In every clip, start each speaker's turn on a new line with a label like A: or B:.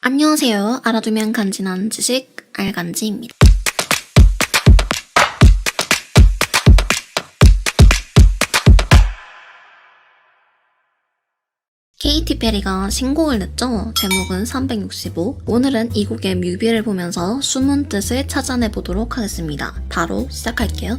A: 안녕하세요. 알아두면 간지나는 지식 알간지입니다. 케이티 페리가 신곡을 냈죠? 제목은 365. 오늘은 이 곡의 뮤비를 보면서 숨은 뜻을 찾아내 보도록 하겠습니다. 바로 시작할게요.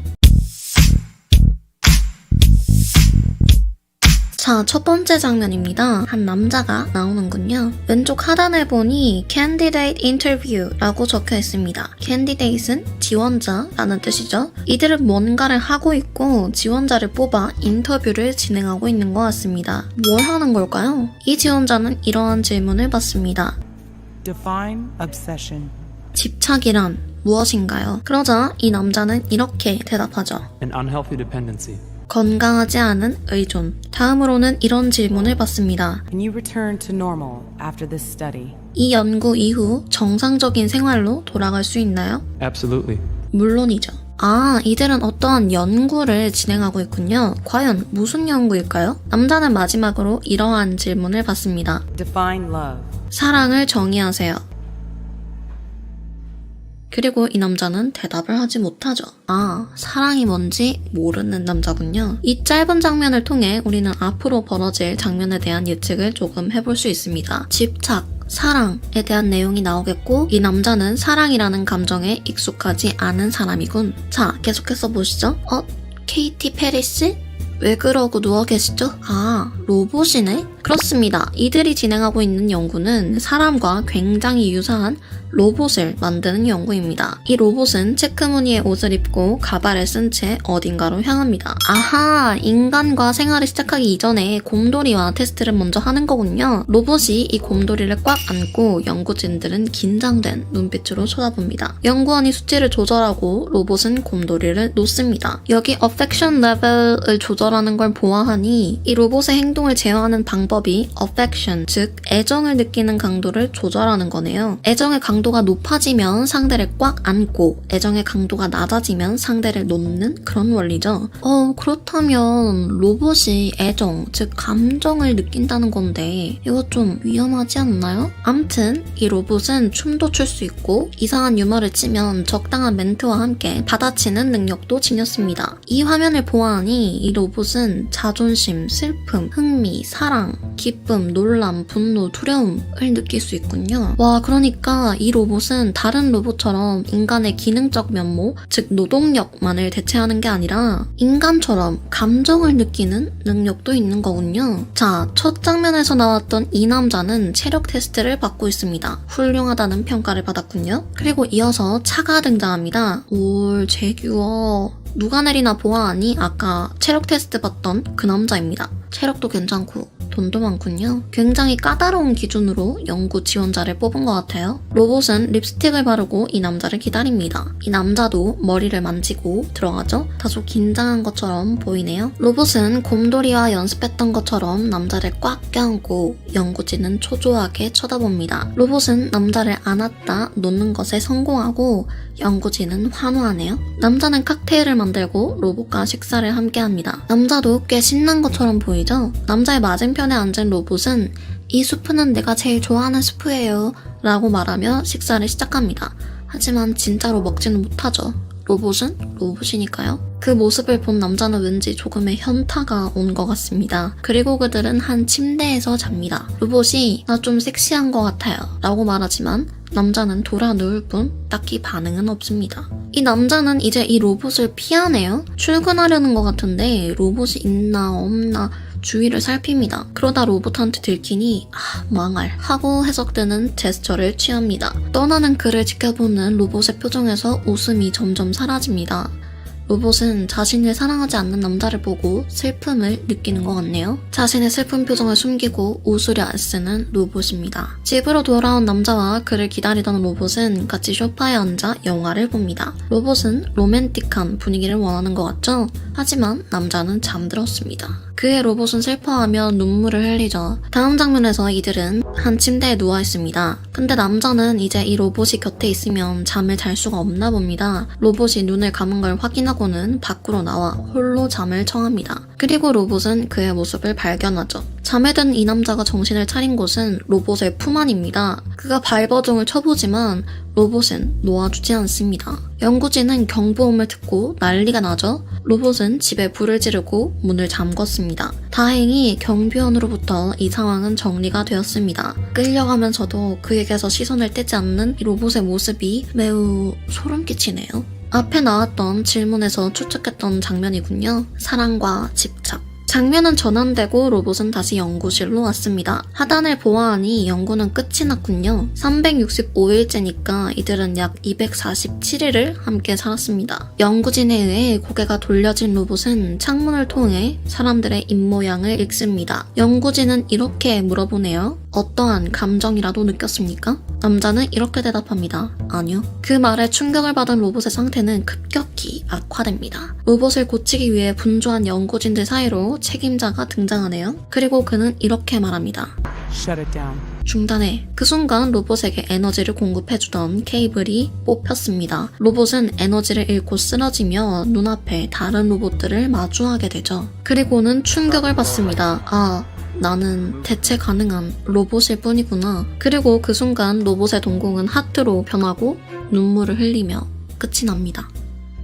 A: 자, 첫 번째 장면입니다. 한 남자가 나오는군요. 왼쪽 하단을 보니 Candidate Interview라고 적혀 있습니다. Candidate은 지원자라는 뜻이죠. 이들은 뭔가를 하고 있고 지원자를 뽑아 인터뷰를 진행하고 있는 것 같습니다. 뭘 하는 걸까요? 이 지원자는 이러한 질문을 받습니다.
B: Define obsession.
A: 집착이란 무엇인가요? 그러자 이 남자는 이렇게 대답하죠.
C: An unhealthy dependency.
A: 건강하지 않은 의존. 다음으로는 이런 질문을 받습니다.
B: Can you return to normal after this study?
A: 이 연구 이후 정상적인 생활로 돌아갈 수 있나요?
C: Absolutely.
A: 물론이죠. 이들은 어떠한 연구를 진행하고 있군요. 과연 무슨 연구일까요? 남자는 마지막으로 이러한 질문을 받습니다.
B: Define love.
A: 사랑을 정의하세요. 그리고 이 남자는 대답을 하지 못하죠. 사랑이 뭔지 모르는 남자군요. 이 짧은 장면을 통해 우리는 앞으로 벌어질 장면에 대한 예측을 조금 해볼 수 있습니다. 집착, 사랑에 대한 내용이 나오겠고 이 남자는 사랑이라는 감정에 익숙하지 않은 사람이군. 자, 계속해서 보시죠. 케이티 페리 씨? 왜 그러고 누워 계시죠? 로봇이네? 그렇습니다. 이들이 진행하고 있는 연구는 사람과 굉장히 유사한 로봇을 만드는 연구입니다. 이 로봇은 체크무늬의 옷을 입고 가발을 쓴 채 어딘가로 향합니다. 인간과 생활을 시작하기 이전에 곰돌이와 테스트를 먼저 하는 거군요. 로봇이 이 곰돌이를 꽉 안고 연구진들은 긴장된 눈빛으로 쳐다봅니다. 연구원이 수치를 조절하고 로봇은 곰돌이를 놓습니다. 여기 affection level을 조절하는 걸 보아하니 이 로봇의 행동을 제어하는 방법이 affection, 즉 애정을 느끼는 강도를 조절하는 거네요. 애정의 강도가 높아지면 상대를 꽉 안고 애정의 강도가 낮아지면 상대를 놓는 그런 원리죠. 그렇다면 로봇이 애정, 즉 감정을 느낀다는 건데 이거 좀 위험하지 않나요? 암튼 이 로봇은 춤도 출 수 있고 이상한 유머를 치면 적당한 멘트와 함께 받아치는 능력도 지녔습니다. 이 화면을 보아하니 이 로봇은 자존심, 슬픔, 흥미, 사랑, 기쁨, 놀람, 분노, 두려움을 느낄 수 있군요. 그러니까 이 로봇은 다른 로봇처럼 인간의 기능적 면모, 즉 노동력만을 대체하는 게 아니라 인간처럼 감정을 느끼는 능력도 있는 거군요. 자, 첫 장면에서 나왔던 이 남자는 체력 테스트를 받고 있습니다. 훌륭하다는 평가를 받았군요. 그리고 이어서 차가 등장합니다. 재규어. 누가 내리나 보아하니 아까 체력 테스트 받던 그 남자입니다. 체력도 괜찮고 돈도 많군요. 굉장히 까다로운 기준으로 연구 지원자를 뽑은 것 같아요. 로봇은 립스틱을 바르고 이 남자를 기다립니다. 이 남자도 머리를 만지고 들어가죠? 다소 긴장한 것처럼 보이네요. 로봇은 곰돌이와 연습했던 것처럼 남자를 꽉 껴안고 연구진은 초조하게 쳐다봅니다. 로봇은 남자를 안았다 놓는 것에 성공하고 연구진은 환호하네요. 남자는 칵테일을 만들고 로봇과 식사를 함께합니다. 남자도 꽤 신난 것처럼 보이죠? 남자의 맞은편에 앉은 로봇은 이 수프는 내가 제일 좋아하는 수프예요 라고 말하며 식사를 시작합니다. 하지만 진짜로 먹지는 못하죠. 로봇은 로봇이니까요. 그 모습을 본 남자는 왠지 조금의 현타가 온 것 같습니다. 그리고 그들은 한 침대에서 잡니다. 로봇이 나 좀 섹시한 것 같아요 라고 말하지만 남자는 돌아 누울 뿐 딱히 반응은 없습니다. 이 남자는 이제 이 로봇을 피하네요. 출근하려는 것 같은데 로봇이 있나 없나 주위를 살핍니다. 그러다 로봇한테 들키니 망할 하고 해석되는 제스처를 취합니다. 떠나는 그를 지켜보는 로봇의 표정에서 웃음이 점점 사라집니다. 로봇은 자신을 사랑하지 않는 남자를 보고 슬픔을 느끼는 것 같네요. 자신의 슬픈 표정을 숨기고 웃으려 애쓰는 로봇입니다. 집으로 돌아온 남자와 그를 기다리던 로봇은 같이 소파에 앉아 영화를 봅니다. 로봇은 로맨틱한 분위기를 원하는 것 같죠? 하지만 남자는 잠들었습니다. 그의 로봇은 슬퍼하며 눈물을 흘리죠. 다음 장면에서 이들은 한 침대에 누워있습니다. 근데 남자는 이제 이 로봇이 곁에 있으면 잠을 잘 수가 없나 봅니다. 로봇이 눈을 감은 걸 확인하고는 밖으로 나와 홀로 잠을 청합니다. 그리고 로봇은 그의 모습을 발견하죠. 잠에 든 이 남자가 정신을 차린 곳은 로봇의 품 안입니다. 그가 발버둥을 쳐보지만 로봇은 놓아주지 않습니다. 연구진은 경보음을 듣고 난리가 나죠. 로봇은 집에 불을 지르고 문을 잠궜습니다. 다행히 경비원으로부터 이 상황은 정리가 되었습니다. 끌려가면서도 그에게서 시선을 떼지 않는 이 로봇의 모습이 매우 소름 끼치네요. 앞에 나왔던 질문에서 추측했던 장면이군요. 사랑과 집착. 장면은 전환되고 로봇은 다시 연구실로 왔습니다. 하단을 보아하니 연구는 끝이 났군요. 365일째니까 이들은 약 247일을 함께 살았습니다. 연구진에 의해 고개가 돌려진 로봇은 창문을 통해 사람들의 입모양을 읽습니다. 연구진은 이렇게 물어보네요. 어떠한 감정이라도 느꼈습니까? 남자는 이렇게 대답합니다. 아니요. 그 말에 충격을 받은 로봇의 상태는 급격히 악화됩니다. 로봇을 고치기 위해 분주한 연구진들 사이로 책임자가 등장하네요. 그리고 그는 이렇게 말합니다.
B: Shut it down.
A: 중단해. 그 순간 로봇에게 에너지를 공급해주던 케이블이 뽑혔습니다. 로봇은 에너지를 잃고 쓰러지며 눈앞에 다른 로봇들을 마주하게 되죠. 그리고는 충격을 받습니다. 아, 나는 대체 가능한 로봇일 뿐이구나. 그리고 그 순간 로봇의 동공은 하트로 변하고 눈물을 흘리며 끝이 납니다.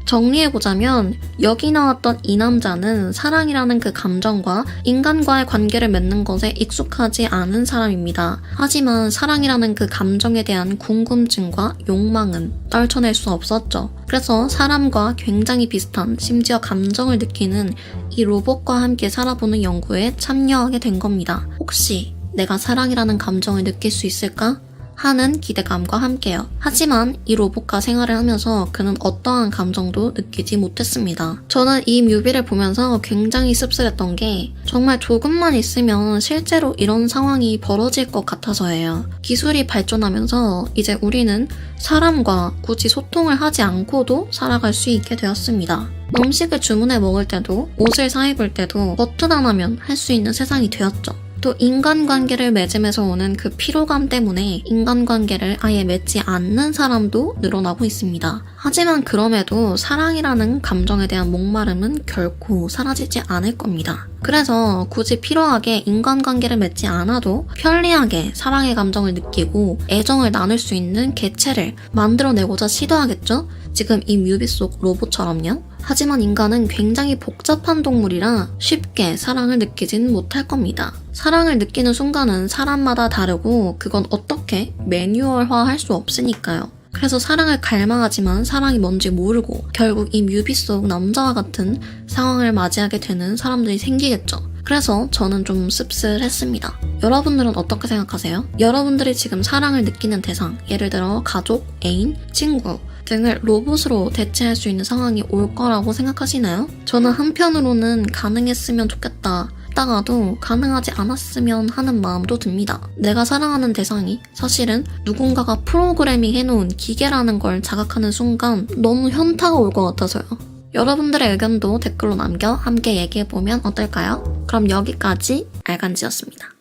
A: 정리해보자면 여기 나왔던 이 남자는 사랑이라는 그 감정과 인간과의 관계를 맺는 것에 익숙하지 않은 사람입니다. 하지만 사랑이라는 그 감정에 대한 궁금증과 욕망은 떨쳐낼 수 없었죠. 그래서 사람과 굉장히 비슷한 심지어 감정을 느끼는 이 로봇과 함께 살아보는 연구에 참여하게 된 겁니다. 혹시 내가 사랑이라는 감정을 느낄 수 있을까? 하는 기대감과 함께요. 하지만 이 로봇과 생활을 하면서 그는 어떠한 감정도 느끼지 못했습니다. 저는 이 뮤비를 보면서 굉장히 씁쓸했던 게 정말 조금만 있으면 실제로 이런 상황이 벌어질 것 같아서예요. 기술이 발전하면서 이제 우리는 사람과 굳이 소통을 하지 않고도 살아갈 수 있게 되었습니다. 음식을 주문해 먹을 때도 옷을 사 입을 때도 버튼 하나면 할 수 있는 세상이 되었죠. 또 인간관계를 맺으면서 오는 그 피로감 때문에 인간관계를 아예 맺지 않는 사람도 늘어나고 있습니다. 하지만 그럼에도 사랑이라는 감정에 대한 목마름은 결코 사라지지 않을 겁니다. 그래서 굳이 필요하게 인간관계를 맺지 않아도 편리하게 사랑의 감정을 느끼고 애정을 나눌 수 있는 개체를 만들어내고자 시도하겠죠? 지금 이 뮤비 속 로봇처럼요? 하지만 인간은 굉장히 복잡한 동물이라 쉽게 사랑을 느끼진 못할 겁니다. 사랑을 느끼는 순간은 사람마다 다르고 그건 어떻게 매뉴얼화할 수 없으니까요. 그래서 사랑을 갈망하지만 사랑이 뭔지 모르고 결국 이 뮤비 속 남자와 같은 상황을 맞이하게 되는 사람들이 생기겠죠. 그래서 저는 좀 씁쓸했습니다. 여러분들은 어떻게 생각하세요? 여러분들이 지금 사랑을 느끼는 대상, 예를 들어 가족, 애인, 친구 등을 로봇으로 대체할 수 있는 상황이 올 거라고 생각하시나요? 저는 한편으로는 가능했으면 좋겠다 했다가도 가능하지 않았으면 하는 마음도 듭니다. 내가 사랑하는 대상이 사실은 누군가가 프로그래밍 해놓은 기계라는 걸 자각하는 순간 너무 현타가 올 것 같아서요. 여러분들의 의견도 댓글로 남겨 함께 얘기해보면 어떨까요? 그럼 여기까지 알간지였습니다.